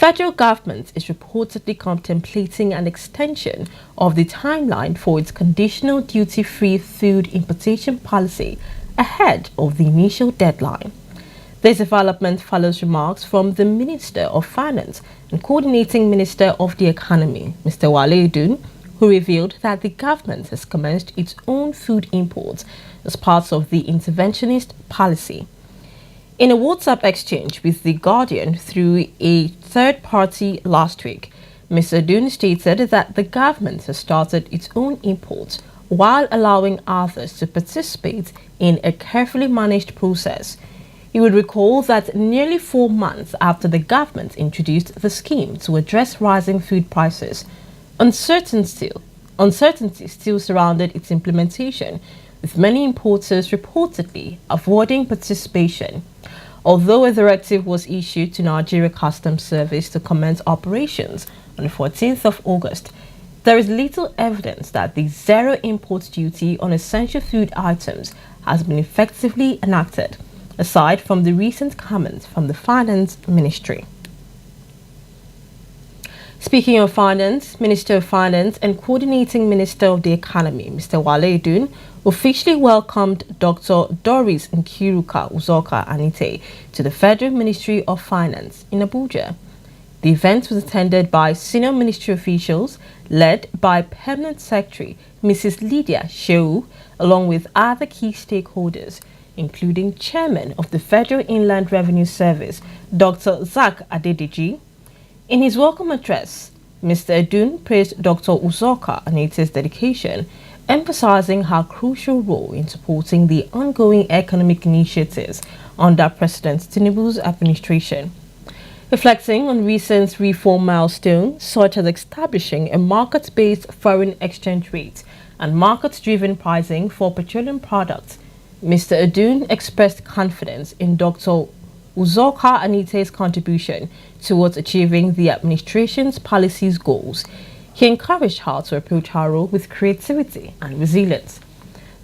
federal government is reportedly contemplating an extension of the timeline for its conditional duty-free food importation policy ahead of the initial deadline. This development follows remarks from the Minister of Finance and Coordinating Minister of the Economy, Mr. Wale Edun, who revealed that the government has commenced its own food imports as part of the interventionist policy. In a WhatsApp exchange with The Guardian through a third party last week, Mr. Edun stated that the government has started its own imports while allowing others to participate in a carefully managed process. You would recall that nearly 4 months after the government introduced the scheme to address rising food prices, uncertainty still surrounded its implementation, with many importers reportedly avoiding participation. Although a directive was issued to Nigeria Customs Service to commence operations on the 14th of August, there is little evidence that the zero import duty on essential food items has been effectively enacted, aside from the recent comments from the Finance Ministry. Speaking of finance, Minister of Finance and Coordinating Minister of the Economy, Mr. Wale Edun, officially welcomed Dr. Doris Nkirutka Uzoka-Anit to the Federal Ministry of Finance in Abuja. The event was attended by senior ministry officials led by Permanent Secretary Mrs. Lydia Shehu, along with other key stakeholders, including Chairman of the Federal Inland Revenue Service, Dr. Zak Adedeji. In his welcome address, Mr. Edun praised Dr. Uzoka-Anit's dedication, emphasizing her crucial role in supporting the ongoing economic initiatives under President Tinubu's administration. Reflecting on recent reform milestones, such as establishing a market-based foreign exchange rate and market-driven pricing for petroleum products, Mr. Edun expressed confidence in Dr. Uzoka-Anit's contribution towards achieving the administration's policies goals. He encouraged her to approach her role with creativity and resilience.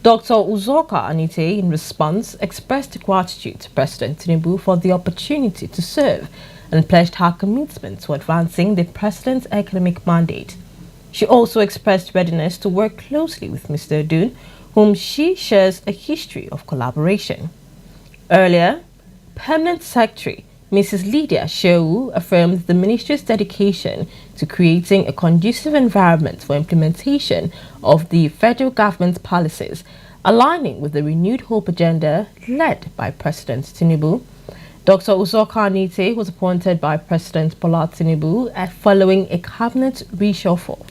Dr. Uzoka-Anit, in response, expressed gratitude to President Tinubu for the opportunity to serve and pledged her commitment to advancing the President's economic mandate. She also expressed readiness to work closely with Mr. Edun, whom she shares a history of collaboration. Earlier, Permanent Secretary Mrs. Lydia Shehu affirmed the ministry's dedication to creating a conducive environment for implementation of the federal government's policies, aligning with the renewed hope agenda led by President Tinubu. Dr. Uzoka-Anit was appointed by President Bola Tinubu following a cabinet reshuffle.